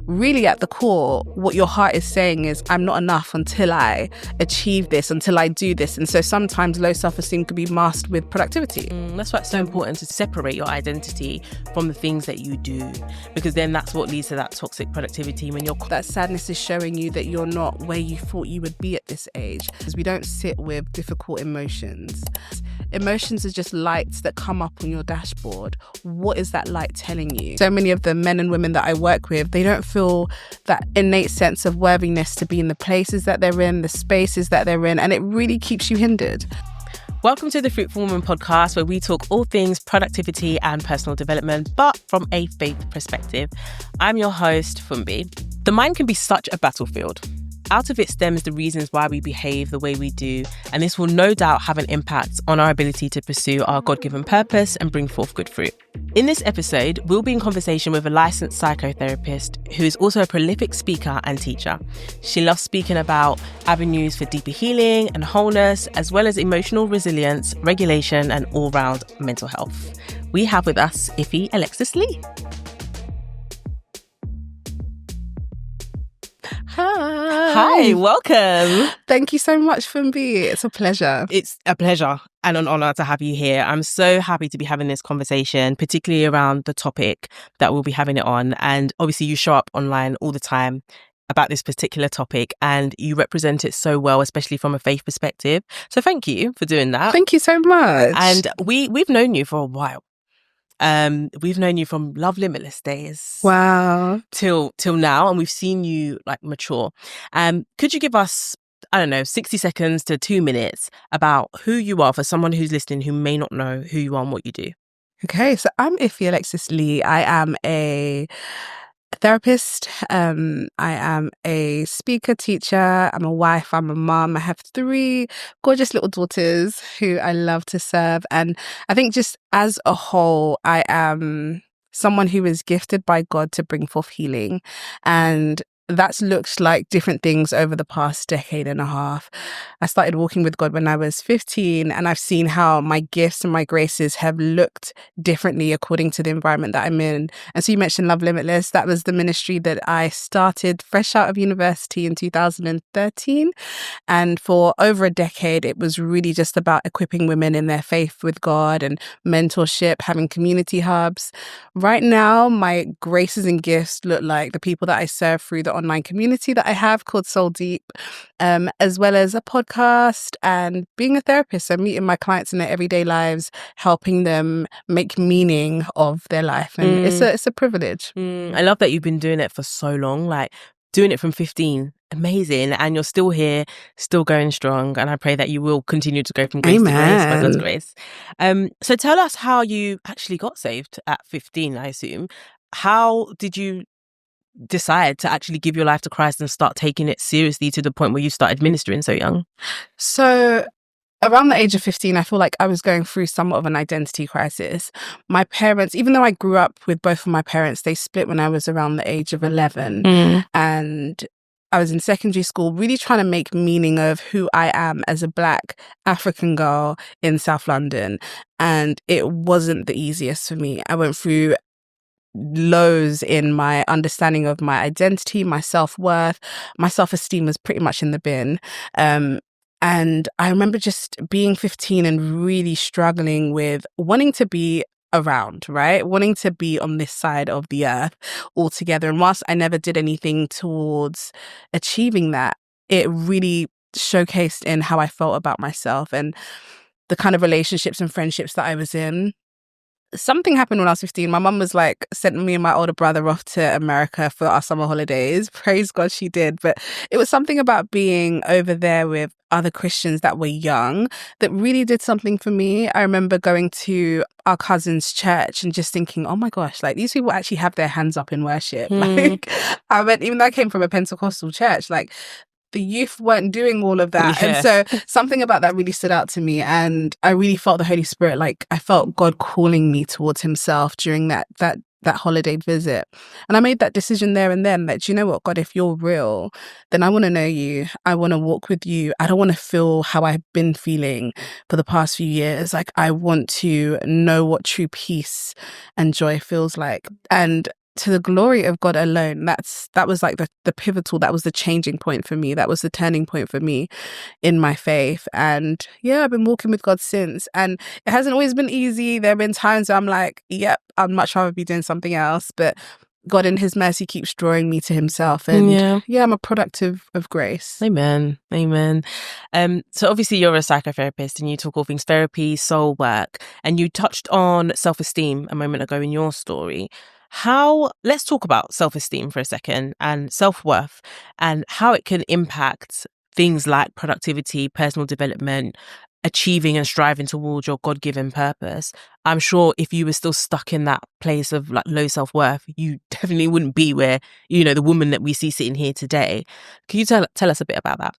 really at the core, what your heart is saying is, I'm not enough until I achieve this, until I do this. And so sometimes low self-esteem can be masked with productivity. That's why it's so important to separate your identity from the things that you do, because then that's what leads to that toxic productivity. When that sadness is showing you that you're not where you thought you would be at this age, because we don't sit with difficult emotions. Emotions are just lights that come up on your dashboard. What is that light telling you? So many of the men and women that I work with, they don't feel that innate sense of worthiness to be in the places that they're in, the spaces that they're in, and it really keeps you hindered. Welcome to the Fruitful Woman podcast, where we talk all things productivity and personal development, but from a faith perspective. I'm your host, Funbi. The mind can be such a battlefield. Out of it stems the reasons why we behave the way we do, and this will no doubt have an impact on our ability to pursue our God-given purpose and bring forth good fruit. In this episode, we'll be in conversation with a licensed psychotherapist who is also a prolific speaker and teacher. She loves speaking about avenues for deeper healing and wholeness, as well as emotional resilience, regulation, and all-round mental health. We have with us Iffy Alexis Lee. Hi, welcome. Thank you so much, Funbi. It's a pleasure. It's a pleasure and an honour to have you here. I'm so happy to be having this conversation, particularly around the topic that we'll be having it on. And obviously you show up online all the time about this particular topic and you represent it so well, especially from a faith perspective. So thank you for doing that. Thank you so much. And we've known you for a while. We've known you from Love Limitless days. Wow. Till now, and we've seen you like mature. Could you give us, 60 seconds to 2 minutes about who you are for someone who's listening who may not know who you are and what you do? Okay, so I'm Iffy Alexis Lee. I am a therapist. I am a speaker, teacher. I'm a wife. I'm a mom. I have 3 gorgeous little daughters who I love to serve. And I think just as a whole, I am someone who is gifted by God to bring forth healing. And that's looked like different things over the past decade and a half. I started walking with God when I was 15, and I've seen how my gifts and my graces have looked differently according to the environment that I'm in. And so you mentioned Love Limitless. That was the ministry that I started fresh out of university in 2013. And for over a decade, it was really just about equipping women in their faith with God and mentorship, having community hubs. Right now, my graces and gifts look like the people that I serve through the online community that I have called Soul Deep, as well as a podcast and being a therapist. So meeting my clients in their everyday lives, helping them make meaning of their life. And it's a privilege. I love that you've been doing it for so long, like doing it from 15. Amazing. And you're still here, still going strong. And I pray that you will continue to go from grace to grace by God's grace. So tell us how you actually got saved at 15, I assume. How did you decide to actually give your life to Christ and start taking it seriously to the point where you started ministering so young? So around the age of 15, I feel like I was going through somewhat of an identity crisis. My parents, even though I grew up with both of my parents, they split when I was around the age of 11. And I was in secondary school, really trying to make meaning of who I am as a Black African girl in South London. And it wasn't the easiest for me. I went through lows in my understanding of my identity, my self-worth. My self-esteem was pretty much in the bin. And I remember just being 15 and really struggling with wanting to be around, right? Wanting to be on this side of the earth altogether. And whilst I never did anything towards achieving that, it really showcased in how I felt about myself and the kind of relationships and friendships that I was in. Something happened when I was 15. My mum was like, sent me and my older brother off to America for our summer holidays. Praise God she did. But it was something about being over there with other Christians that were young that really did something for me. I remember going to our cousin's church and just thinking, oh my gosh, like these people actually have their hands up in worship. Like even though I came from a Pentecostal church, like the youth weren't doing all of that. Yeah. And so something about that really stood out to me. And I really felt the Holy Spirit, like I felt God calling me towards himself during that holiday visit. And I made that decision there and then that, do you know what, God, if you're real, then I want to know you. I want to walk with you. I don't want to feel how I've been feeling for the past few years. Like I want to know what true peace and joy feels like. And to the glory of God alone. That was like the pivotal, that was the changing point for me. That was the turning point for me in my faith. And yeah, I've been walking with God since. And it hasn't always been easy. There have been times where I'm like, yep, I'd much rather be doing something else. But God in his mercy keeps drawing me to himself. And yeah, I'm a product of grace. Amen. Amen. So obviously you're a psychotherapist and you talk all things therapy, soul work, and you touched on self-esteem a moment ago in your story. Let's talk about self-esteem for a second and self-worth and how it can impact things like productivity, personal development, achieving and striving towards your God-given purpose. I'm sure if you were still stuck in that place of like low self-worth, you definitely wouldn't be where, the woman that we see sitting here today. Can you tell us a bit about that?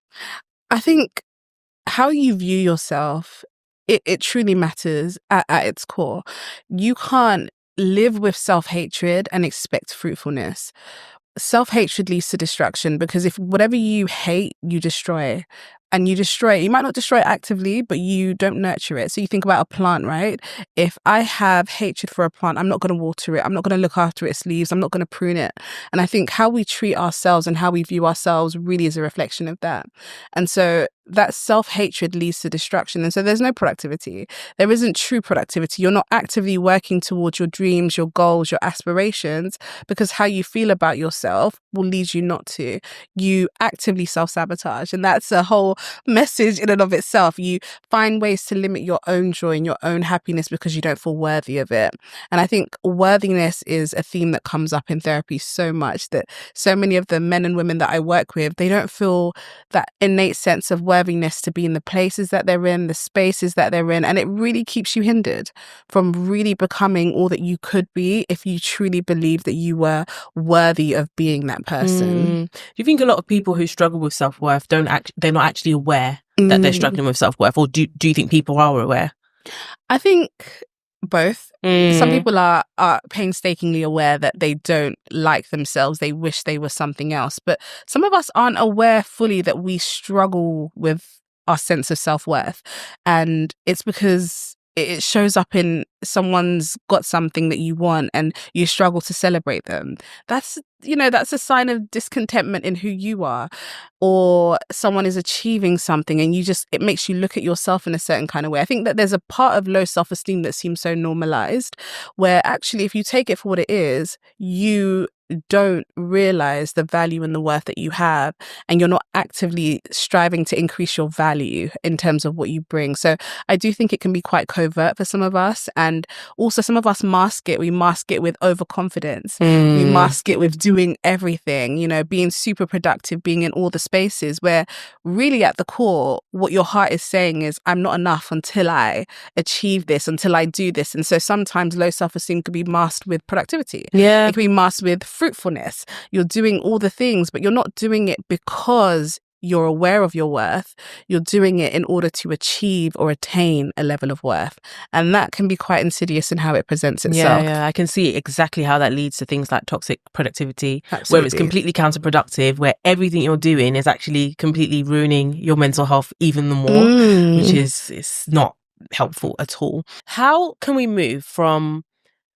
I think how you view yourself, it truly matters at its core. You can't live with self-hatred and expect fruitfulness. Self-hatred leads to destruction, because if whatever you hate, you destroy. And you destroy it. You might not destroy it actively, but you don't nurture it. So you think about a plant, right? If I have hatred for a plant, I'm not going to water it. I'm not going to look after its leaves. I'm not going to prune it. And I think how we treat ourselves and how we view ourselves really is a reflection of that. And so that self-hatred leads to destruction. And so there's no productivity. There isn't true productivity. You're not actively working towards your dreams, your goals, your aspirations, because how you feel about yourself will lead you not to. You actively self-sabotage. And that's a whole message in and of itself. You find ways to limit your own joy and your own happiness because you don't feel worthy of it. And I think worthiness is a theme that comes up in therapy so much, that so many of the men and women that I work with, they don't feel that innate sense of worthiness to be in the places that they're in, the spaces that they're in. And it really keeps you hindered from really becoming all that you could be if you truly believe that you were worthy of being that person. Do you think a lot of people who struggle with self-worth they're not actually aware that they're struggling with self-worth, or do you think people are aware? I think both. Some people are painstakingly aware that they don't like themselves. They wish they were something else. But some of us aren't aware fully that we struggle with our sense of self-worth. And it's because it shows up in someone's got something that you want and you struggle to celebrate them. That's a sign of discontentment in who you are. Or someone is achieving something and it makes you look at yourself in a certain kind of way. I think that there's a part of low self-esteem that seems so normalized, where actually if you take it for what it is, you don't realize the value and the worth that you have, and you're not actively striving to increase your value in terms of what you bring. So I do think it can be quite covert for some of us, and also some of us mask it. We mask it with overconfidence. We mask it with doing everything, being super productive, being in all the spaces, where really at the core, what your heart is saying is, I'm not enough until I achieve this, until I do this. And so sometimes low self-esteem could be masked with productivity. Yeah. It can be masked with fruitfulness. You're doing all the things, but you're not doing it because you're aware of your worth. You're doing it in order to achieve or attain a level of worth. And that can be quite insidious in how it presents itself. Yeah, I can see exactly how that leads to things like toxic productivity. Absolutely. Where it's completely counterproductive, where everything you're doing is actually completely ruining your mental health even more, which is not helpful at all. How can we move from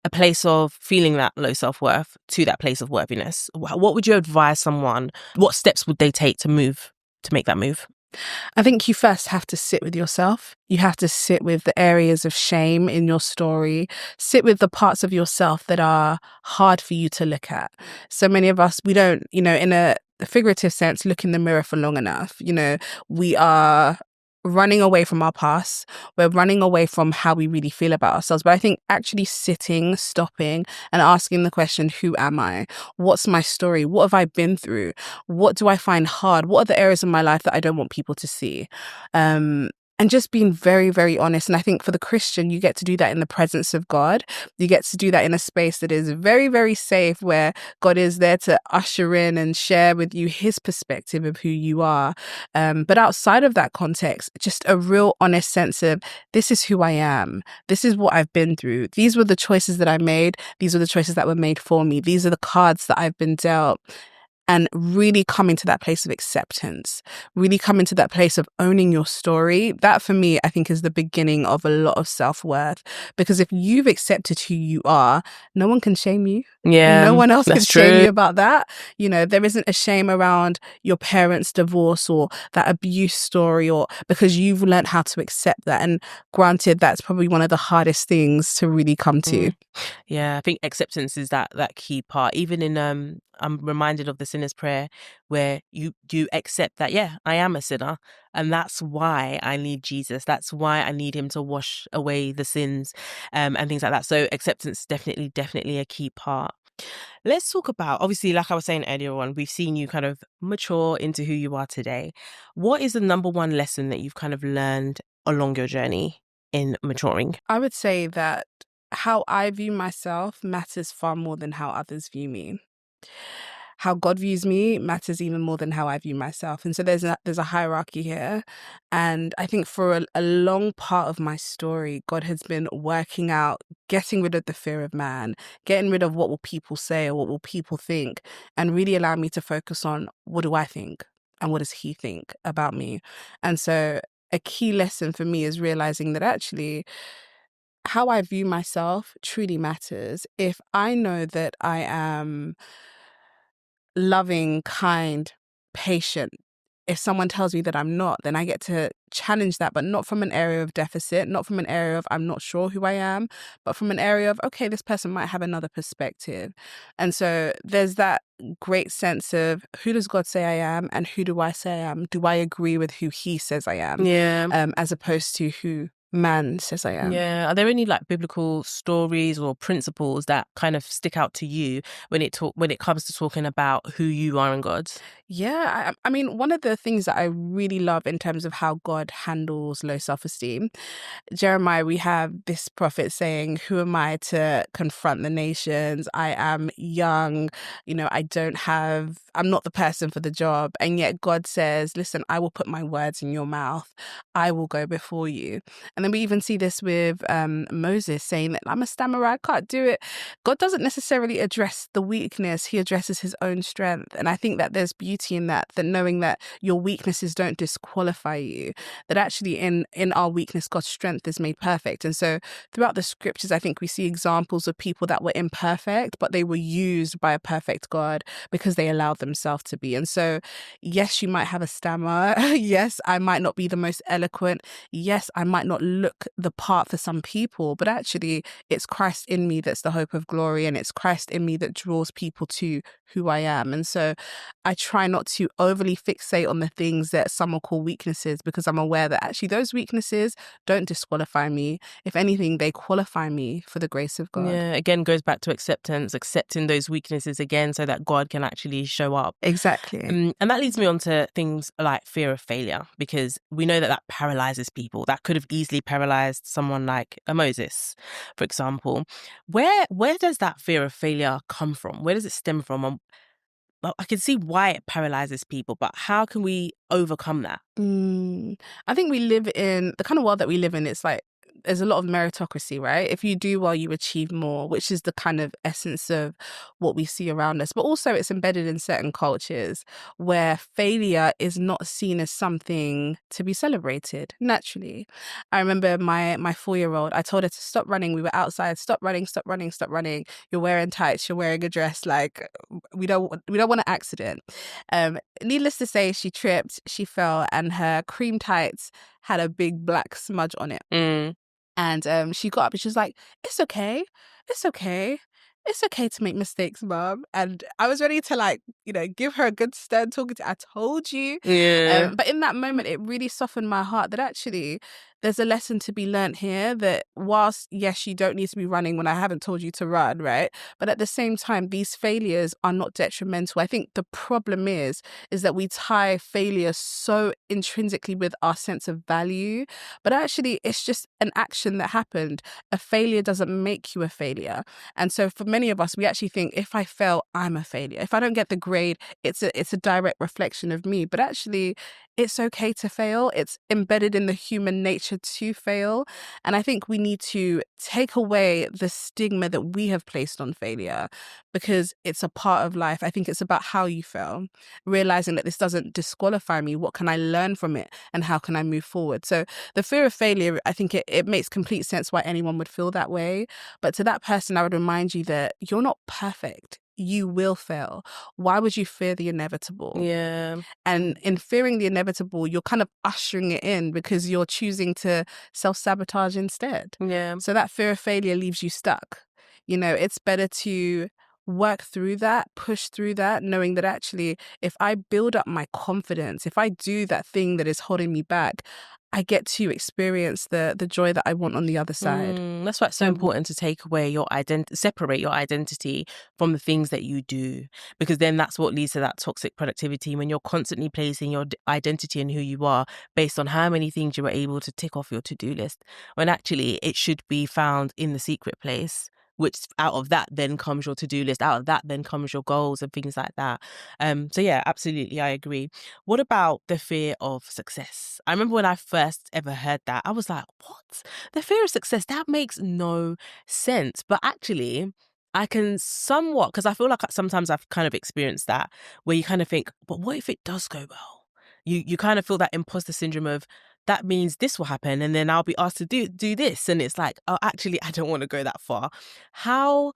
a place of feeling that low self-worth to that place of worthiness? What would you advise someone? What steps would they take to make that move? I think you first have to sit with yourself. You have to sit with the areas of shame in your story, sit with the parts of yourself that are hard for you to look at. So many of us, we don't, in a figurative sense, look in the mirror for long enough. We are running away from our past. We're running away from how we really feel about ourselves. But I think actually sitting, stopping and asking the question, who am I? What's my story? What have I been through? What do I find hard? What are the areas of my life that I don't want people to see? And just being very, very honest. And I think for the Christian, you get to do that in the presence of God. You get to do that in a space that is very, very safe, where God is there to usher in and share with you his perspective of who you are. But outside of that context, just a real honest sense of, this is who I am. This is what I've been through. These were the choices that I made. These were the choices that were made for me. These are the cards that I've been dealt. and really coming to that place of acceptance, really coming to that place of owning your story. That for me, I think is the beginning of a lot of self-worth, because if you've accepted who you are, no one can shame you. Yeah, no one else can that's shame true. you about that. You know, there isn't a shame around your parents' divorce or that abuse story, or because you've learned how to accept that. And granted, that's probably one of the hardest things to really come to. Yeah, I think acceptance is that key part. Even in I'm reminded of the sinner's prayer, where you accept that, yeah, I am a sinner, and that's why I need Jesus. That's why I need him to wash away the sins, and things like that. So acceptance is definitely a key part. Let's talk about, obviously, like I was saying earlier on, we've seen you kind of mature into who you are today. What is the number one lesson that you've kind of learned along your journey in maturing? I would say that how I view myself matters far more than how others view me. How God views me matters even more than how I view myself. And so there's a hierarchy here. And I think for a long part of my story, God has been working out, getting rid of the fear of man, getting rid of what will people say or what will people think, and really allow me to focus on what do I think and what does he think about me. And so a key lesson for me is realizing that actually how I view myself truly matters. If I know that I am loving, kind, patient, if someone tells me that I'm not, then I get to challenge that, but not from an area of deficit, not from an area of I'm not sure who I am, but from an area of, okay, this person might have another perspective. And so there's that great sense of who does God say I am and who do I say I am? Do I agree with who he says I am? Yeah. As opposed to who man says I am. Yeah. Are there any like biblical stories or principles that kind of stick out to you when it comes to talking about who you are in God? Yeah, I mean, one of the things that I really love in terms of how God handles low self-esteem, Jeremiah, we have this prophet saying, who am I to confront the nations? I am young, I'm not the person for the job. And yet God says, listen, I will put my words in your mouth. I will go before you. And then we even see this with Moses saying that I'm a stammerer, I can't do it. God doesn't necessarily address the weakness. He addresses his own strength. And I think that there's beauty in that knowing that your weaknesses don't disqualify you, that actually in our weakness, God's strength is made perfect. And so throughout the scriptures, I think we see examples of people that were imperfect, but they were used by a perfect God because they allowed themselves to be. And so, yes, you might have a stammer. Yes, I might not be the most eloquent. Yes, I might not look the part for some people, but actually it's Christ in me that's the hope of glory, and it's Christ in me that draws people to who I am. And so I try not to overly fixate on the things that some will call weaknesses, because I'm aware that actually those weaknesses don't disqualify me. If anything, they qualify me for the grace of God. Yeah, again, goes back to acceptance, accepting those weaknesses again so that God can actually show up. Exactly. And that leads me on to things like fear of failure, because we know that paralyzes people. That could have easily paralyzed someone like a Moses, for example. Where does that fear of failure come from? Where does it stem from? Well, I can see why it paralyzes people, but how can we overcome that? I think we live in the kind of world that we live in. It's like there's a lot of meritocracy, right? If you do well, you achieve more, which is the kind of essence of what we see around us. But also it's embedded in certain cultures where failure is not seen as something to be celebrated naturally. I remember my 4-year-old, I told her to stop running. We were outside, stop running, stop running, stop running. You're wearing tights, you're wearing a dress, like we don't want an accident. Needless to say, she tripped, she fell, and her cream tights had a big black smudge on it. And she got up and she was like, it's okay. It's okay. It's okay to make mistakes, Mom. And I was ready to give her a good stern talking to, I told you. Yeah. But in that moment, it really softened my heart that actually there's a lesson to be learnt here, that whilst, yes, you don't need to be running when I haven't told you to run, right? But at the same time, these failures are not detrimental. I think the problem is that we tie failure so intrinsically with our sense of value, but actually it's just an action that happened. A failure doesn't make you a failure. And so for many of us, we actually think if I fail, I'm a failure. If I don't get the grade, it's a direct reflection of me. But actually, it's okay to fail. It's embedded in the human nature nature to fail. And I think we need to take away the stigma that we have placed on failure, because it's a part of life. I think it's about how you fail, realizing that this doesn't disqualify me. What can I learn from it, and how can I move forward? So the fear of failure, I think it makes complete sense why anyone would feel that way. But to that person, I would remind you that you're not perfect. You will fail. Why would you fear the inevitable? Yeah. And in fearing the inevitable, you're kind of ushering it in, because you're choosing to self-sabotage instead. Yeah. So that fear of failure leaves you stuck. It's better to work through that, push through that, knowing that actually, if I build up my confidence, if I do that thing that is holding me back, I get to experience the joy that I want on the other side. That's why it's so important to take away your separate your identity from the things that you do, because then that's what leads to that toxic productivity, when you're constantly placing your identity and who you are based on how many things you were able to tick off your to-do list, when actually it should be found in the secret place, which out of that then comes your to-do list, out of that then comes your goals and things like that. So yeah, absolutely, I agree. What about the fear of success? I remember when I first ever heard that, I was like, what? The fear of success? That makes no sense. But actually, I can somewhat, because I feel like sometimes I've kind of experienced that, where you kind of think, but what if it does go well? You kind of feel that imposter syndrome of, that means this will happen, and then I'll be asked to do this, and it's like, oh, actually, I don't want to go that far. How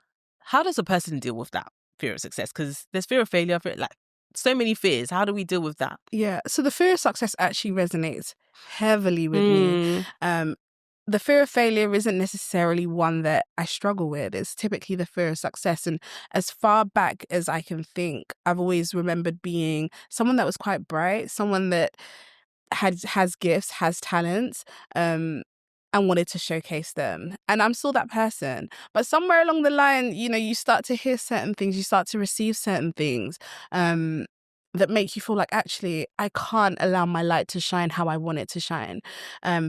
does a person deal with that fear of success? Because there's fear of failure, like so many fears. How do we deal with that? Yeah. So the fear of success actually resonates heavily with me. The fear of failure isn't necessarily one that I struggle with. It's typically the fear of success. And as far back as I can think, I've always remembered being someone that was quite bright, someone that has gifts, has talents, and wanted to showcase them. And I'm still that person. But somewhere along the line, you start to hear certain things, you start to receive certain things, that make you feel like, actually, I can't allow my light to shine how I want it to shine,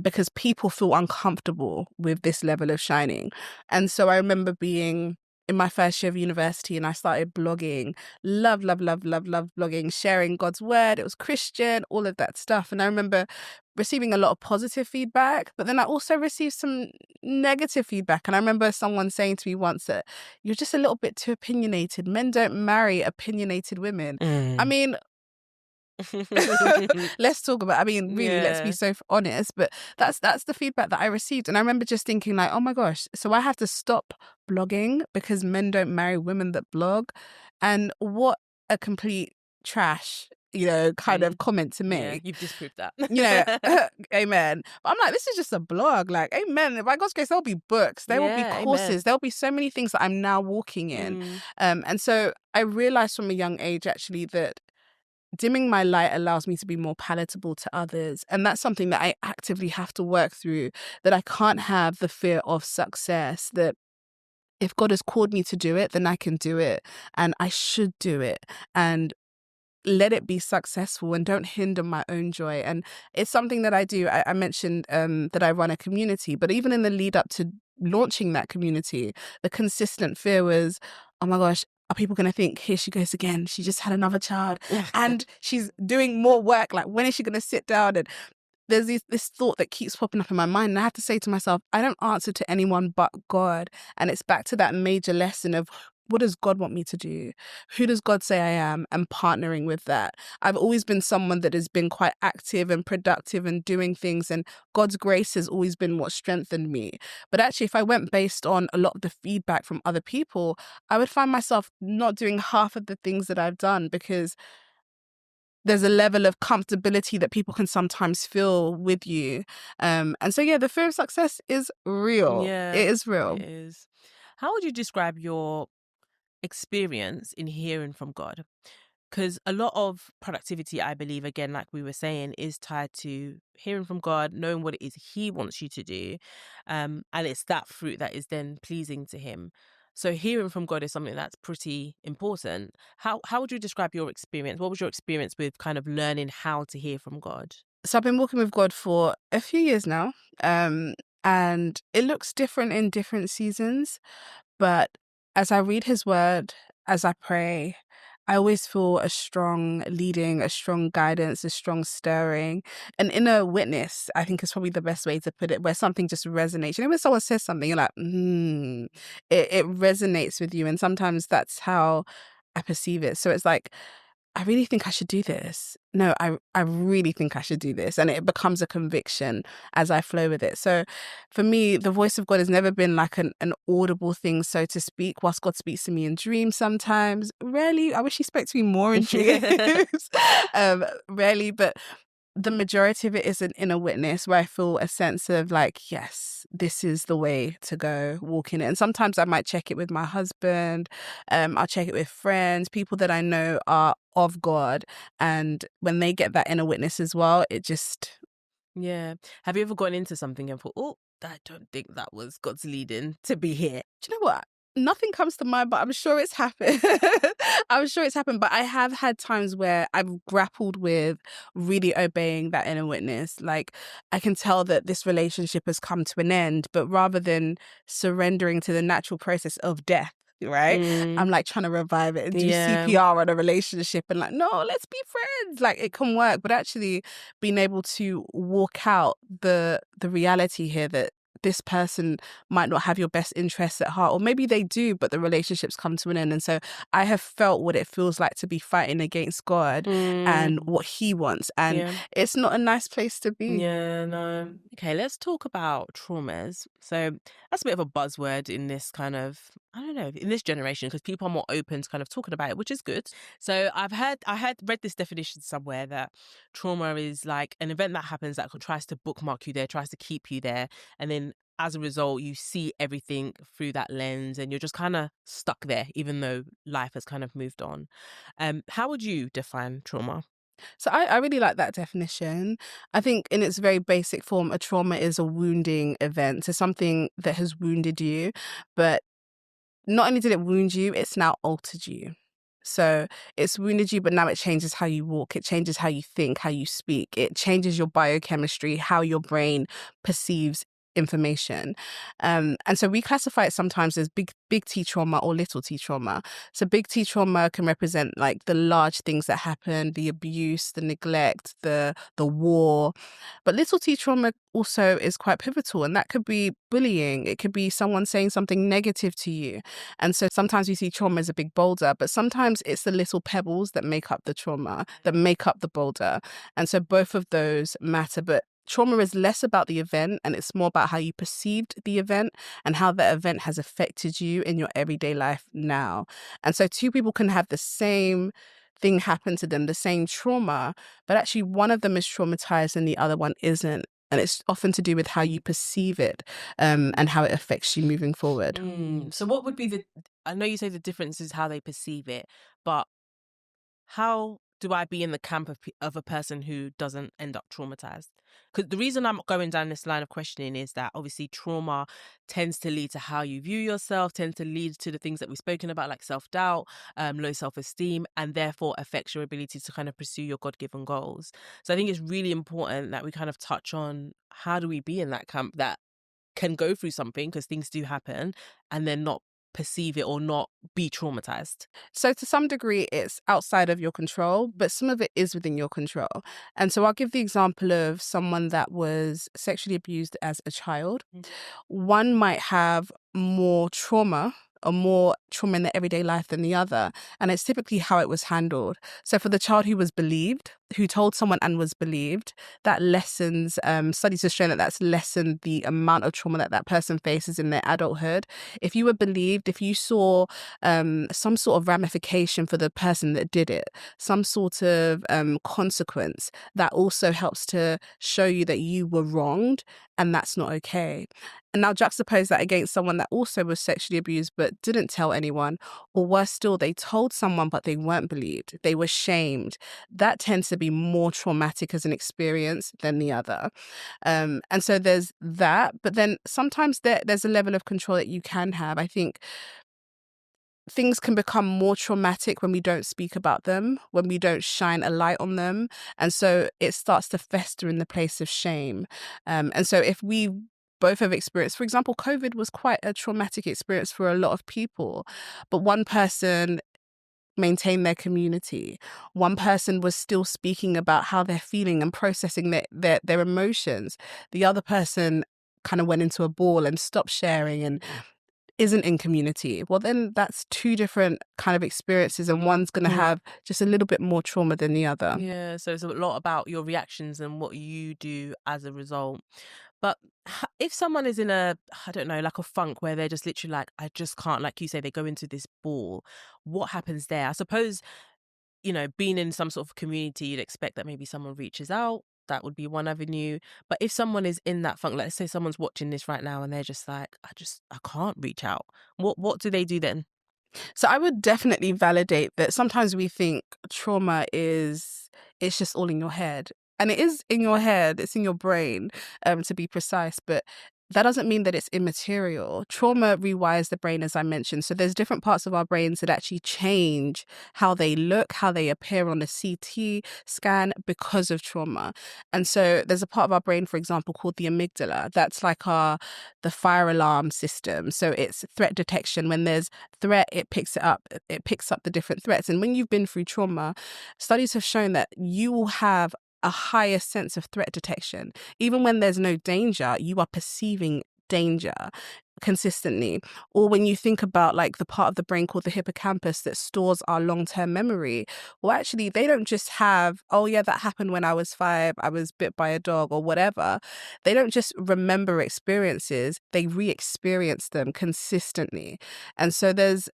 because people feel uncomfortable with this level of shining. And so I remember being in my first year of university, and I started blogging. Love, love, love, love, love blogging, sharing God's word. It was Christian, all of that stuff. And I remember receiving a lot of positive feedback, but then I also received some negative feedback. And I remember someone saying to me once that you're just a little bit too opinionated. Men don't marry opinionated women. I mean, let's talk about, really, let's be so honest, but that's the feedback that I received. And I remember just thinking like, oh my gosh, so I have to stop blogging because men don't marry women that blog? And what a complete trash, kind of comment to make. Yeah, you've disproved that. Amen. But I'm like, this is just a blog. Like, amen. By God's grace, there'll be books, there will be courses, amen. There'll be so many things that I'm now walking in. And so I realized from a young age, actually, that dimming my light allows me to be more palatable to others. And that's something that I actively have to work through, that I can't have the fear of success, that if God has called me to do it, then I can do it, and I should do it, and let it be successful, and don't hinder my own joy. And it's something that I do. I mentioned that I run a community, but even in the lead up to launching that community, the consistent fear was, oh my gosh, are people going to think, here she goes again, she just had another child and she's doing more work, like when is she going to sit down? And there's this thought that keeps popping up in my mind, and I have to say to myself, I don't answer to anyone but God. And it's back to that major lesson of, what does God want me to do? Who does God say I am? And partnering with that. I've always been someone that has been quite active and productive and doing things, and God's grace has always been what strengthened me. But actually, if I went based on a lot of the feedback from other people, I would find myself not doing half of the things that I've done, because there's a level of comfortability that people can sometimes feel with you. And so, yeah, the fear of success is real. Yeah, it is real. It is. How would you describe your experience in hearing from God? Because a lot of productivity, I believe, again, like we were saying, is tied to hearing from God, knowing what it is He wants you to do. And it's that fruit that is then pleasing to Him. So hearing from God is something that's pretty important. How would you describe your experience? What was your experience with kind of learning how to hear from God? So I've been walking with God for a few years now. And it looks different in different seasons. But as I read His word, as I pray, I always feel a strong leading, a strong guidance, a strong stirring. An inner witness, I think, is probably the best way to put it, where something just resonates. You know, when someone says something, you're like, it resonates with you. And sometimes that's how I perceive it. So it's like, I really think I should do this. No, I really think I should do this. And it becomes a conviction as I flow with it. So for me, the voice of God has never been like an audible thing, so to speak. Whilst God speaks to me in dreams sometimes, rarely. I wish he spoke to me more in dreams. Rarely, but the majority of it is an inner witness where I feel a sense of like, yes, this is the way to go, walk in it. And sometimes I might check it with my husband. I'll check it with friends, people that I know are of God. And when they get that inner witness as well, it just... Yeah. Have you ever gone into something and thought, oh, I don't think that was God's leading to be here? Do you know what? Nothing comes to mind, but I'm sure it's happened. I'm sure it's happened, but I have had times where I've grappled with really obeying that inner witness. Like, I can tell that this relationship has come to an end, but rather than surrendering to the natural process of death, right? I'm like trying to revive it and do CPR on a relationship and like, no, let's be friends. Like, it can work, but actually being able to walk out the reality here that this person might not have your best interests at heart, or maybe they do, but the relationships come to an end. And so I have felt what it feels like to be fighting against God and what he wants. And it's not a nice place to be. Yeah, no. Okay, let's talk about traumas. So that's a bit of a buzzword in this kind of, I don't know, in this generation, because people are more open to kind of talking about it, which is good. So read this definition somewhere that trauma is like an event that happens that tries to bookmark you there, tries to keep you there. And then as a result, you see everything through that lens and you're just kind of stuck there, even though life has kind of moved on. How would you define trauma? So I really like that definition. I think in its very basic form, a trauma is a wounding event. So something that has wounded you, but not only did it wound you, it's now altered you. So it's wounded you, but now it changes how you walk. It changes how you think, how you speak. It changes your biochemistry, how your brain perceives information. And so we classify it sometimes as big T trauma or little t trauma. So big T trauma can represent like the large things that happen, the abuse, the neglect, the war. But little t trauma also is quite pivotal, and that could be bullying. It could be someone saying something negative to you. And so sometimes we see trauma as a big boulder, but sometimes it's the little pebbles that make up the trauma, that make up the boulder. And so both of those matter, but trauma is less about the event and it's more about how you perceived the event and how that event has affected you in your everyday life now. And so two people can have the same thing happen to them, the same trauma, but actually one of them is traumatized and the other one isn't. And it's often to do with how you perceive it and how it affects you moving forward. So what would be I know you say the difference is how they perceive it, but how do I be in the camp of a person who doesn't end up traumatized? Because the reason I'm going down this line of questioning is that obviously trauma tends to lead to how you view yourself, tends to lead to the things that we've spoken about, like self-doubt, low self-esteem, and therefore affects your ability to kind of pursue your God-given goals. So I think it's really important that we kind of touch on how do we be in that camp that can go through something, because things do happen, and then not perceive it or not be traumatized. So to some degree, it's outside of your control, but some of it is within your control. And so I'll give the example of someone that was sexually abused as a child. One might have more trauma or more trauma in their everyday life than the other. And it's typically how it was handled. So for the child who was believed, who told someone and was believed, that lessens, studies have shown that that's lessened the amount of trauma that that person faces in their adulthood. If you were believed, if you saw some sort of ramification for the person that did it, some sort of consequence, that also helps to show you that you were wronged and that's not okay. And now juxtapose that against someone that also was sexually abused but didn't tell anyone, or worse still, they told someone but they weren't believed. They were shamed. That tends to be more traumatic as an experience than the other. And so there's that. But then sometimes there's a level of control that you can have. I think things can become more traumatic when we don't speak about them, when we don't shine a light on them. And so it starts to fester in the place of shame. And so if we both have experienced, for example, COVID was quite a traumatic experience for a lot of people, but one person maintain their community. One person was still speaking about how they're feeling and processing their emotions. The other person kind of went into a ball and stopped sharing and isn't in community. Well, then that's two different kind of experiences, and one's going to have just a little bit more trauma than the other. Yeah, so it's a lot about your reactions and what you do as a result. But if someone is in a, I don't know, like a funk where they're just literally like, I just can't, like you say, they go into this ball, what happens there? I suppose, being in some sort of community, you'd expect that maybe someone reaches out. That would be one avenue. But if someone is in that funk, let's say someone's watching this right now and they're just like, I can't reach out. What do they do then? So I would definitely validate that sometimes we think trauma it's just all in your head. And it is in your head, it's in your brain, to be precise, but that doesn't mean that it's immaterial. Trauma rewires the brain, as I mentioned. So there's different parts of our brains that actually change how they look, how they appear on a CT scan because of trauma. And so there's a part of our brain, for example, called the amygdala. That's like the fire alarm system. So it's threat detection. When there's threat, it picks it up. It picks up the different threats. And when you've been through trauma, studies have shown that you will have a higher sense of threat detection. Even when there's no danger, you are perceiving danger consistently. Or when you think about like the part of the brain called the hippocampus that stores our long-term memory, well, actually, they don't just have, oh yeah, that happened when I was 5, I was bit by a dog or whatever. They don't just remember experiences, they re-experience them consistently. And so there's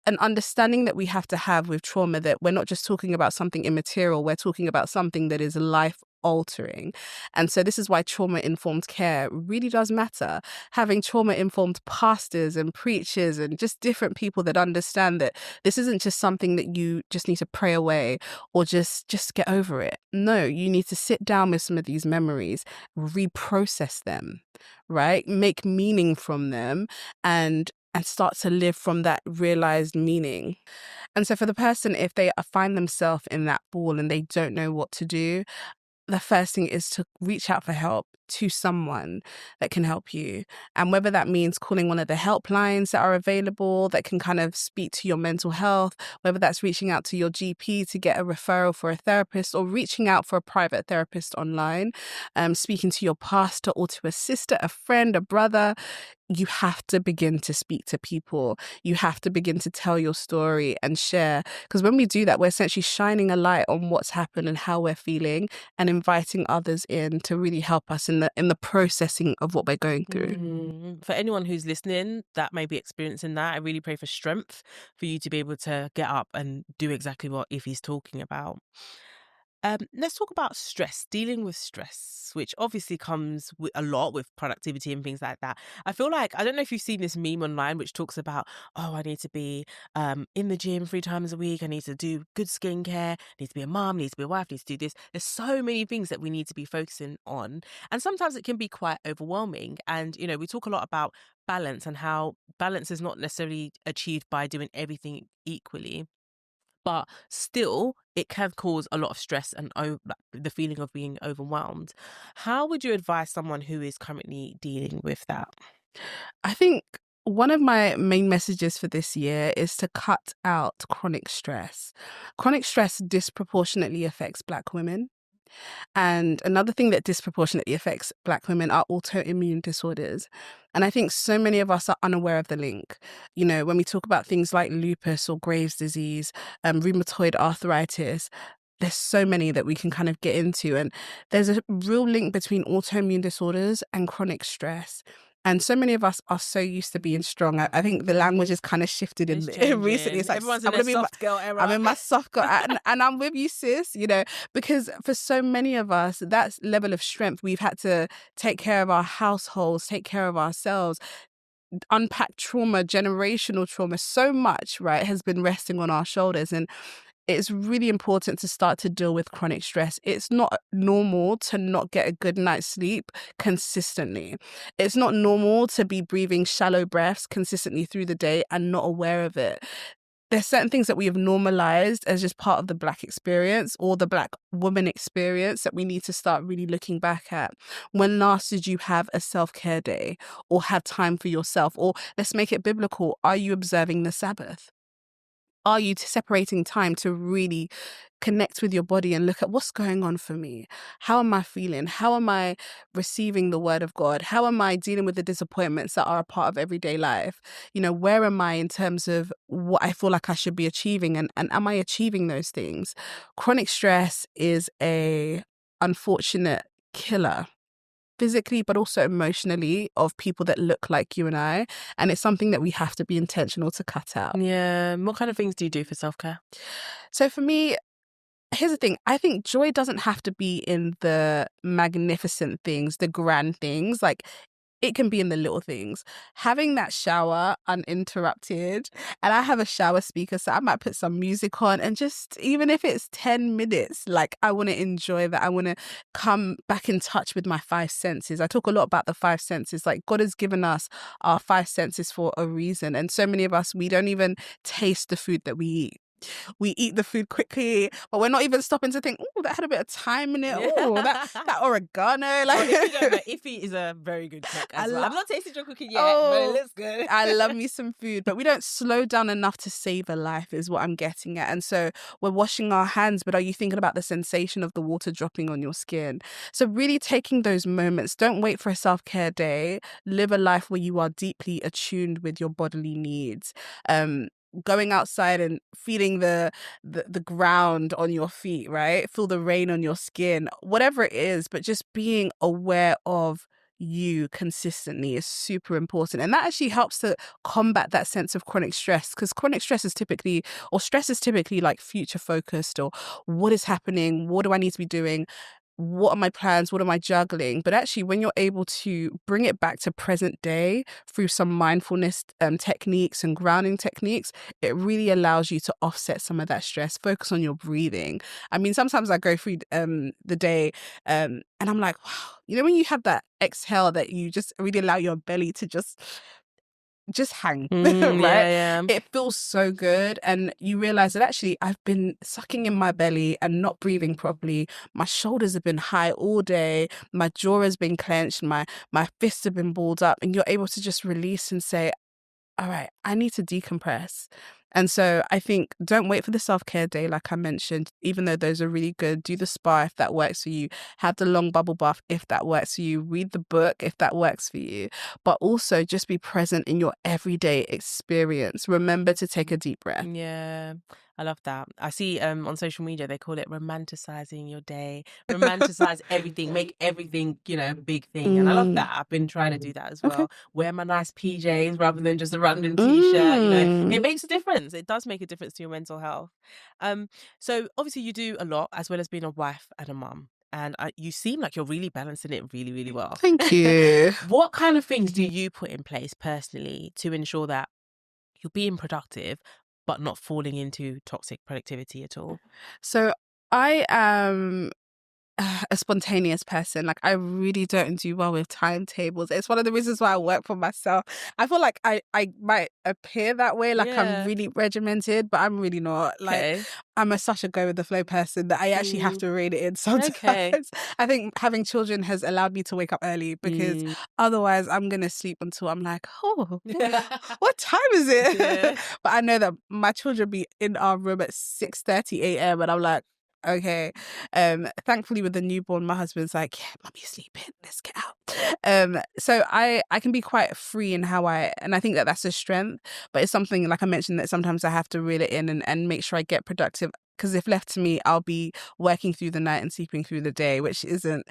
an understanding that we have to have with trauma, that we're not just talking about something immaterial, we're talking about something that is life altering. And so this is why trauma-informed care really does matter. Having trauma-informed pastors and preachers and just different people that understand that this isn't just something that you just need to pray away or just get over it. No, you need to sit down with some of these memories, reprocess them, right? Make meaning from them and start to live from that realized meaning. And so for the person, if they find themselves in that ball and they don't know what to do, the first thing is to reach out for help to someone that can help you. And whether that means calling one of the helplines that are available that can kind of speak to your mental health, whether that's reaching out to your GP to get a referral for a therapist, or reaching out for a private therapist online, speaking to your pastor or to a sister, a friend, a brother, you have to begin to speak to people. You have to begin to tell your story and share. Because when we do that, we're essentially shining a light on what's happened and how we're feeling, and inviting others in to really help us in the processing of what we're going through. For anyone who's listening that may be experiencing that, I really pray for strength for you to be able to get up and do exactly what Iffy's talking about. Let's talk about stress, dealing with stress, which obviously comes with a lot with productivity and things like that. I feel like, I don't know if you've seen this meme online, which talks about, oh, I need to be in the gym 3 times a week. I need to do good skincare. I need to be a mom, need to be a wife, need to do this. There's so many things that we need to be focusing on. And sometimes it can be quite overwhelming. And, we talk a lot about balance and how balance is not necessarily achieved by doing everything equally. But still, it can cause a lot of stress and the feeling of being overwhelmed. How would you advise someone who is currently dealing with that? I think one of my main messages for this year is to cut out chronic stress. Chronic stress disproportionately affects Black women. And another thing that disproportionately affects Black women are autoimmune disorders. And I think so many of us are unaware of the link. When we talk about things like lupus or Graves' disease, rheumatoid arthritis, there's so many that we can kind of get into. And there's a real link between autoimmune disorders and chronic stress. And so many of us are so used to being strong. I think the language has kind of shifted in recently. It's like, everyone's in their soft girl era. I'm in my soft girl, and I'm with you, sis. Because for so many of us, that level of strength, we've had to take care of our households, take care of ourselves, unpack trauma, generational trauma. So much, right, has been resting on our shoulders, and it's really important to start to deal with chronic stress. It's not normal to not get a good night's sleep consistently. It's not normal to be breathing shallow breaths consistently through the day and not aware of it. There's certain things that we have normalized as just part of the Black experience or the Black woman experience that we need to start really looking back at. When last did you have a self-care day or have time for yourself? Or let's make it biblical. Are you observing the Sabbath? are you separating time to really connect with your body and look at what's going on for me? How am I feeling? How am I receiving the word of God? How am I dealing with the disappointments that are a part of everyday life? You know, where am I in terms of what I feel like I should be achieving, and am I achieving those things? Chronic stress is a unfortunate killer, physically but also emotionally, of people that look like you and I, and it's something that we have to be intentional to cut out. Yeah. What kind of things do you do for self-care? So for me, here's the thing. I think joy doesn't have to be in the magnificent things, the grand things. Like, it can be in the little things. Having that shower uninterrupted, and I have a shower speaker, so I might put some music on, and just, even if it's 10 minutes, like, I want to enjoy that. I want to come back in touch with my five senses. I talk a lot about the five senses. Like, God has given us our five senses for a reason. And so many of us, we don't even taste the food that we eat. We eat the food quickly, but we're not even stopping to think, oh, that had a bit of time in it. Oh, that oregano. Like, if you don't know, Iffy is a very good cook as well. I've not tasted your cooking yet, but it looks good. I love me some food, but we don't slow down enough to savor life, is what I'm getting at. And so we're washing our hands, but are you thinking about the sensation of the water dropping on your skin? So really taking those moments. Don't wait for a self-care day. Live a life where you are deeply attuned with your bodily needs. Going outside and feeling the ground on your feet, right? Feel the rain on your skin, whatever it is, but just being aware of you consistently is super important. And that actually helps to combat that sense of chronic stress, because chronic stress is typically, or stress is typically, like, future focused, or what is happening? What do I need to be doing? What are my plans? What am I juggling? But actually, when you're able to bring it back to present day through some mindfulness techniques and grounding techniques, it really allows you to offset some of that stress. Focus on your breathing. I mean, sometimes I go through the day and I'm like, wow, you know, when you have that exhale that you just really allow your belly to just hang, right? Yeah. It feels so good. And you realize that actually I've been sucking in my belly and not breathing properly. My shoulders have been high all day. My jaw has been clenched. My fists have been balled up. And you're able to just release and say, all right, I need to decompress. And so I think, don't wait for the self-care day, like I mentioned, even though those are really good. Do the spa if that works for you. Have the long bubble bath if that works for you. Read the book if that works for you. But also just be present in your everyday experience. Remember to take a deep breath. Yeah, I love that. I see on social media they call it romanticizing your day. Romanticize everything, make everything, a big thing. And I love that. I've been trying to do that as well. Okay. Wear my nice PJs rather than just a random t-shirt. It makes a difference. It does make a difference to your mental health. So obviously you do a lot, as well as being a wife and a mum. And you seem like you're really balancing it really, really well. Thank you. What kind of things do you put in place personally to ensure that you're being productive, but not falling into toxic productivity at all? So I am a spontaneous person. Like, I really don't do well with timetables. It's one of the reasons why I work for myself. I feel like I might appear that way, like I'm really regimented, but I'm really not. Like, I'm such a go with the flow person that I actually have to rein it in sometimes. I think having children has allowed me to wake up early, because otherwise I'm going to sleep until I'm like, oh, what time is it? But I know that my children be in our room at 6:30 a.m. and I'm like, okay. Thankfully with the newborn, my husband's like, yeah, mummy's sleeping, let's get out. So I can be quite free in and I think that that's a strength, but it's something, like I mentioned, that sometimes I have to reel it in and make sure I get productive, because if left to me, I'll be working through the night and sleeping through the day, which isn't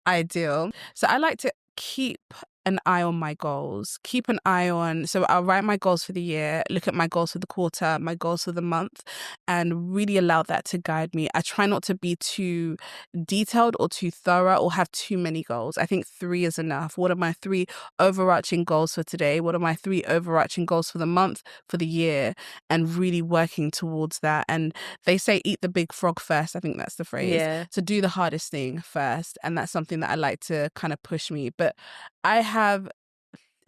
ideal. So I like to keep an eye on my goals. So I'll write my goals for the year, look at my goals for the quarter, my goals for the month, and really allow that to guide me. I try not to be too detailed or too thorough or have too many goals. I think 3 is enough. What are my 3 overarching goals for today? What are my 3 overarching goals for the month, for the year? And really working towards that. And they say, eat the big frog first. I think that's the phrase. Yeah. So do the hardest thing first. And that's something that I like to kind of push me. But I have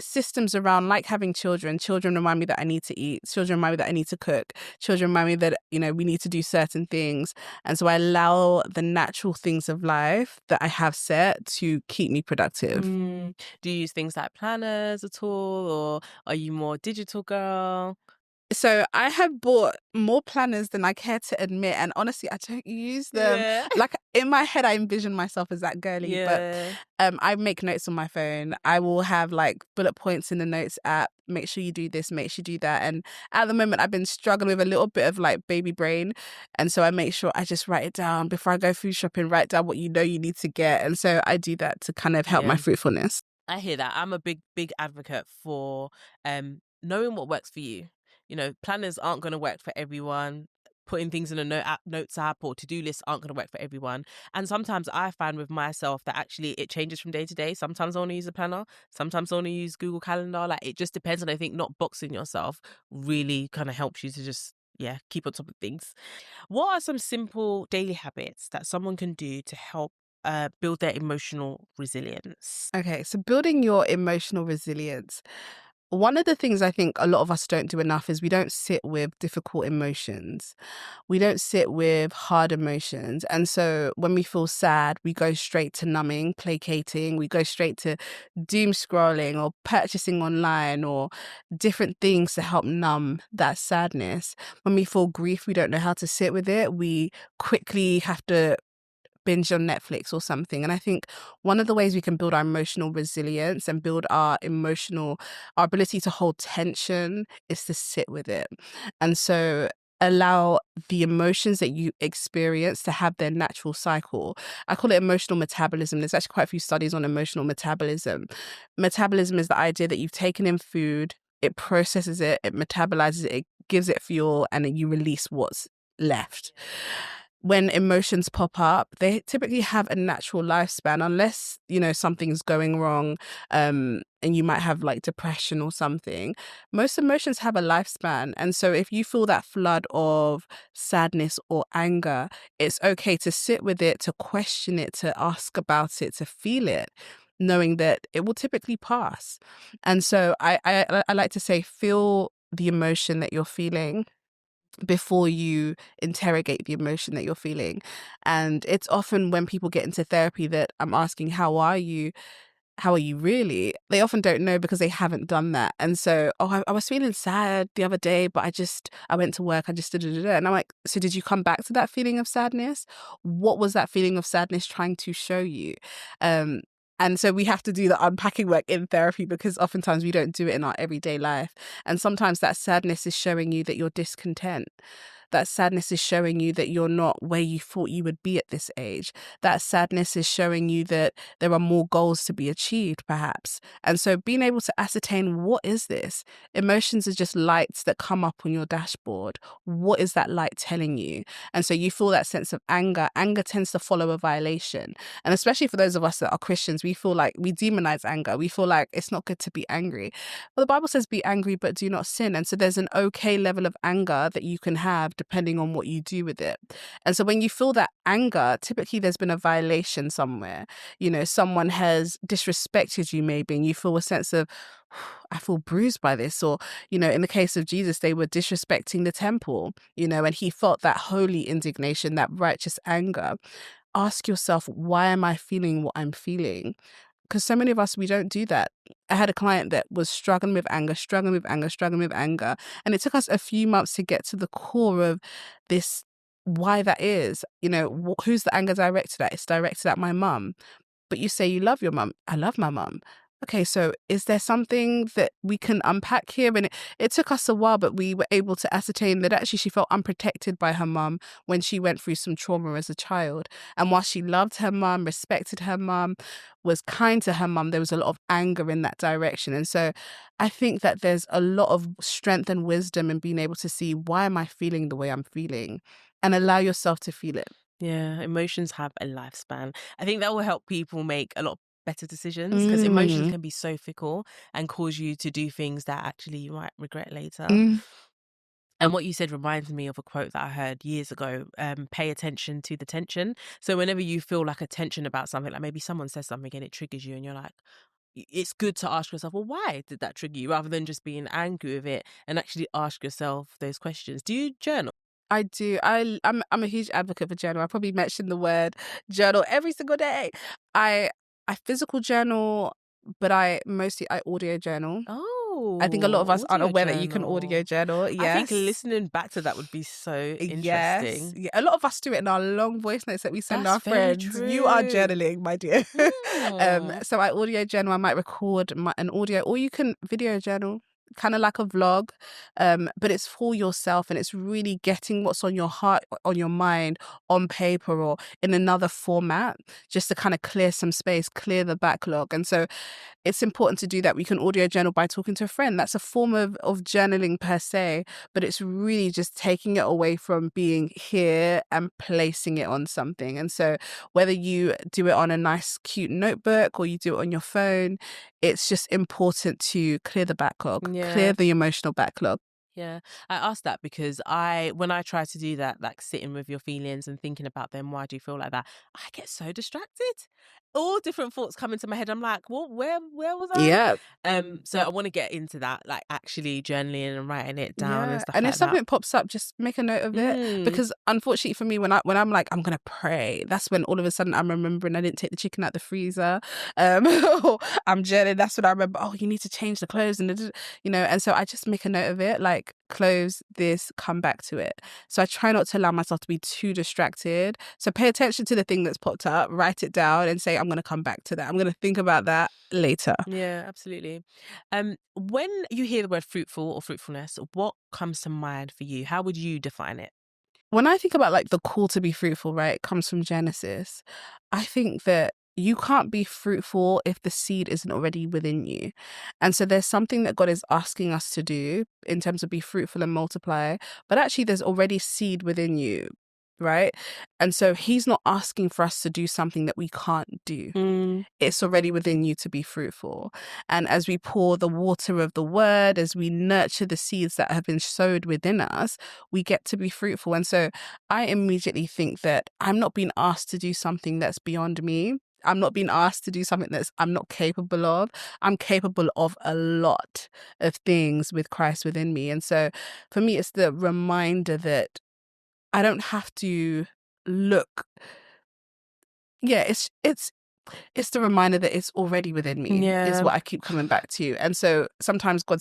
systems around, like having children. Children remind me that I need to eat. Children remind me that I need to cook. Children remind me that, we need to do certain things. And so I allow the natural things of life that I have set to keep me productive. Do you use things like planners at all, or are you more digital girl? So I have bought more planners than I care to admit, and honestly, I don't use them. Yeah. Like in my head, I envision myself as that girly, Yeah. but I make notes on my phone. I will have like bullet points in the notes app. Make sure you do this, make sure you do that. And at the moment, I've been struggling with a little bit of like baby brain, and so I make sure I just write it down before I go food shopping. Write down what you know you need to get, and so I do that to kind of help my fruitfulness. I hear that. I'm a big advocate for knowing what works for you. You know, planners aren't going to work for everyone. Putting things in a notes app or to-do list aren't going to work for everyone. And sometimes I find with myself that actually it changes from day to day. Sometimes I want to use a planner. Sometimes I want to use Google Calendar. Like it just depends. And I think not boxing yourself really kind of helps you to just, keep on top of things. What are some simple daily habits that someone can do to help build their emotional resilience? Okay, so building your emotional resilience. One of the things I think a lot of us don't do enough is we don't sit with difficult emotions. We don't sit with hard emotions. And so when we feel sad, we go straight to numbing, placating. We go straight to doom scrolling or purchasing online or different things to help numb that sadness. When we feel grief, we don't know how to sit with it. We quickly have to binge on Netflix or something. And I think one of the ways we can build our emotional resilience and build our ability to hold tension is to sit with it. And so allow the emotions that you experience to have their natural cycle. I call it emotional metabolism. There's actually quite a few studies on emotional metabolism. Metabolism is the idea that you've taken in food, it processes it, it metabolizes it, it gives it fuel, and then you release what's left. When emotions pop up, they typically have a natural lifespan, unless, something's going wrong, and you might have like depression or something. Most emotions have a lifespan. And so if you feel that flood of sadness or anger, it's okay to sit with it, to question it, to ask about it, to feel it, knowing that it will typically pass. And so I like to say, feel the emotion that you're feeling before you interrogate the emotion that you're feeling. And it's often when people get into therapy that I'm asking, how are you? How are you really? They often don't know because they haven't done that. And so, I was feeling sad the other day, but I went to work, I just did it. And I'm like, so did you come back to that feeling of sadness? What was that feeling of sadness trying to show you? And so we have to do the unpacking work in therapy because oftentimes we don't do it in our everyday life. And sometimes that sadness is showing you that you're discontent. That sadness is showing you that you're not where you thought you would be at this age. That sadness is showing you that there are more goals to be achieved, perhaps. And so being able to ascertain, what is this? Emotions are just lights that come up on your dashboard. What is that light telling you? And so you feel that sense of anger. Anger tends to follow a violation. And especially for those of us that are Christians, we feel like we demonize anger. We feel like it's not good to be angry. Well, the Bible says be angry, but do not sin. And so there's an okay level of anger that you can have depending on what you do with it. And so when you feel that anger, typically there's been a violation somewhere. Someone has disrespected you maybe, and you feel a sense of, I feel bruised by this. Or, in the case of Jesus, they were disrespecting the temple, and he felt that holy indignation, that righteous anger. Ask yourself, why am I feeling what I'm feeling? Because so many of us, we don't do that. I had a client that was struggling with anger. And it took us a few months to get to the core of this, why that is. Who's the anger directed at? It's directed at my mum. But you say you love your mum. I love my mum. Okay, so is there something that we can unpack here? And it took us a while, but we were able to ascertain that actually she felt unprotected by her mum when she went through some trauma as a child. And while she loved her mum, respected her mum, was kind to her mum, there was a lot of anger in that direction. And so I think that there's a lot of strength and wisdom in being able to see, why am I feeling the way I'm feeling? And allow yourself to feel it. Yeah, emotions have a lifespan. I think that will help people make a lot better decisions, because emotions can be so fickle and cause you to do things that actually you might regret later. And what you said reminds me of a quote that I heard years ago, pay attention to the tension. So whenever you feel like a tension about something, like maybe someone says something and it triggers you and you're like, it's good to ask yourself, well, why did that trigger you? Rather than just being angry with it, and actually ask yourself those questions. Do you journal? I do. I'm a huge advocate for journal. I probably mention the word journal every single day. I physical journal, but I audio journal. Oh, Oh, I think a lot of us aren't audio aware that you can audio journal. journal. I think Yes. listening back to that would be so Yes. interesting. Yeah. A lot of us do it in our long voice notes that we send That's our very friends. You are true. journaling, my dear. Mm. So I audio journal. I might record an audio, or you can video journal, kind of like a vlog. But it's for yourself, and it's really getting what's on your heart, on your mind, on paper or in another format, just to kind of clear some space, clear the backlog. And so it's important to do that. We can audio journal by talking to a friend. That's a form of journaling per se, but it's really just taking it away from being here and placing it on something. And so whether you do it on a nice, cute notebook or you do it on your phone, it's just important to clear the backlog, clear Yeah. the emotional backlog. Yeah, I asked that because when I try to do that, like sitting with your feelings and thinking about them, why do you feel like that? I get so distracted. All different thoughts come into my head. I'm like, well, where was I? Yeah. So I want to get into that, like actually journaling and writing it down and Yeah. stuff And if like that. something pops up, just make a note of it. Mm. Because unfortunately for me, when I'm like, I'm gonna pray, that's when all of a sudden I'm remembering I didn't take the chicken out the freezer. Or I'm journaling, that's when I remember, oh, you need to change the clothes and so I just make a note of it, like close this, come back to it. So I try not to allow myself to be too distracted. So pay attention to the thing that's popped up, write it down and say, I'm gonna come back to that. I'm gonna think about that later. Yeah, absolutely. When you hear the word fruitful or fruitfulness, what comes to mind for you? How would you define it? When I think about like the call to be fruitful, right, it comes from Genesis. I think that you can't be fruitful if the seed isn't already within you. And so there's something that God is asking us to do in terms of be fruitful and multiply, but actually there's already seed within you, right? And so he's not asking for us to do something that we can't do. Mm. It's already within you to be fruitful. And as we pour the water of the word, as we nurture the seeds that have been sowed within us, we get to be fruitful. And so I immediately think that I'm not being asked to do something that's beyond me. I'm not being asked to do something that's I'm not capable of. I'm capable of a lot of things with Christ within me. And so for me, it's the reminder that I don't have to look. Yeah, it's the reminder that it's already within me is Yeah. what I keep coming back to. And so sometimes God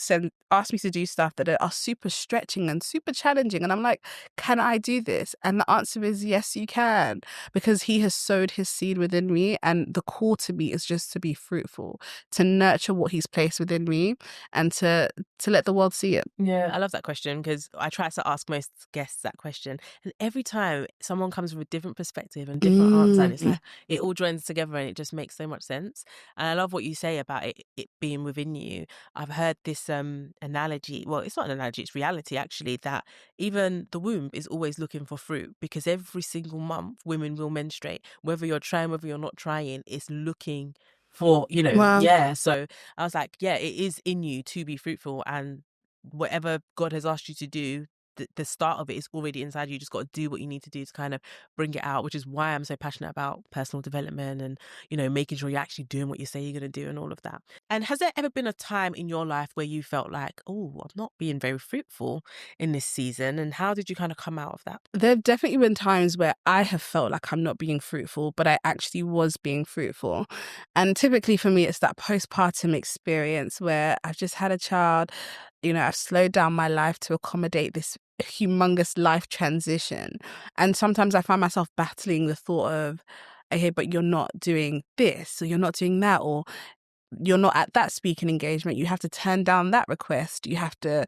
asks me to do stuff that are super stretching and super challenging. And I'm like, can I do this? And the answer is yes, you can, because he has sowed his seed within me. And the call to me is just to be fruitful, to nurture what he's placed within me and to let the world see it. Yeah, I love that question because I try to ask most guests that question. And every time someone comes with a different perspective and different answer, and it's like it all joins together and it just makes so much sense. And I love what you say about it being within you. I've heard this analogy. Well, it's not an analogy, it's reality actually, that even the womb is always looking for fruit because every single month women will menstruate. Whether you're trying, whether you're not trying, it's looking for, Wow. yeah. So I was like, yeah, it is in you to be fruitful, and whatever God has asked you to do, the start of it is already inside you. You just got to do what you need to do to kind of bring it out, which is why I'm so passionate about personal development and, making sure you're actually doing what you say you're going to do and all of that. And has there ever been a time in your life where you felt like, oh, I'm not being very fruitful in this season? And how did you kind of come out of that? There have definitely been times where I have felt like I'm not being fruitful, but I actually was being fruitful. And typically for me, it's that postpartum experience where I've just had a child, I've slowed down my life to accommodate this humongous life transition. And sometimes I find myself battling the thought of, okay, but you're not doing this, or you're not doing that, or you're not at that speaking engagement. You have to turn down that request. You have to,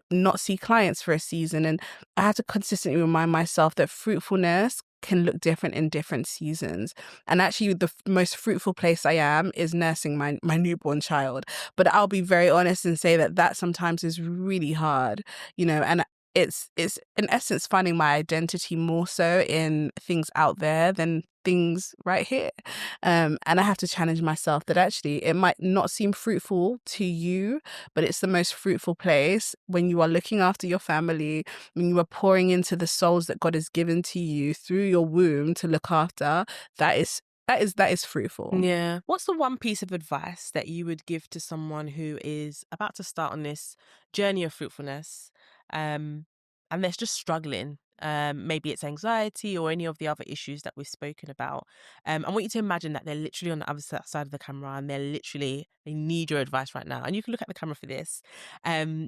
not see clients for a season. And I have to consistently remind myself that fruitfulness can look different in different seasons. And actually, the most fruitful place I am is nursing my newborn child. But I'll be very honest and say that sometimes is really hard, and it's in essence finding my identity more so in things out there than things right here. And I have to challenge myself that actually it might not seem fruitful to you, but it's the most fruitful place when you are looking after your family, when you are pouring into the souls that God has given to you through your womb to look after. That is fruitful. Yeah. What's the one piece of advice that you would give to someone who is about to start on this journey of fruitfulness, and they're just struggling? maybe it's anxiety or any of the other issues that we've spoken about. I want you to imagine that they're literally on the other side of the camera and they need your advice right now. And you can look at the camera for this,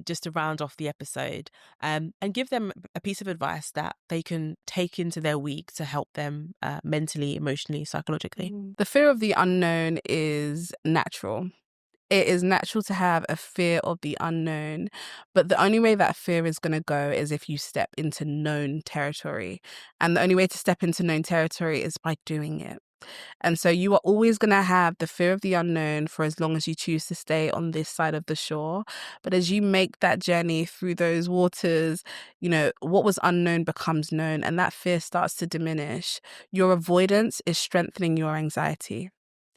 just to round off the episode, and give them a piece of advice that they can take into their week to help them mentally, emotionally, psychologically. The fear of the unknown is natural. It is natural to have a fear of the unknown, but the only way that fear is going to go is if you step into known territory. And the only way to step into known territory is by doing it. And so you are always going to have the fear of the unknown for as long as you choose to stay on this side of the shore. But as you make that journey through those waters, you know, what was unknown becomes known, and that fear starts to diminish. Your avoidance is strengthening your anxiety.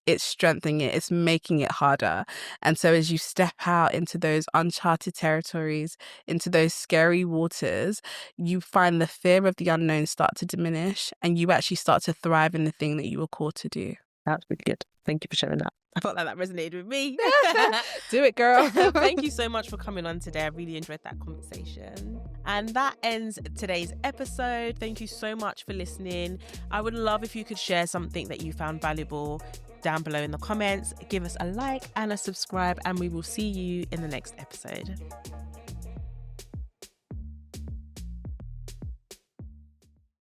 It's strengthening it. It's making it harder. And so as you step out into those uncharted territories, into those scary waters, you find the fear of the unknown start to diminish, and you actually start to thrive in the thing that you were called to do. That's really good. Thank you for sharing that. I felt like that resonated with me. Do it, girl. Thank you so much for coming on today. I really enjoyed that conversation. And that ends today's episode. Thank you so much for listening. I would love if you could share something that you found valuable down below in the comments. Give us a like and a subscribe, and we will see you in the next episode.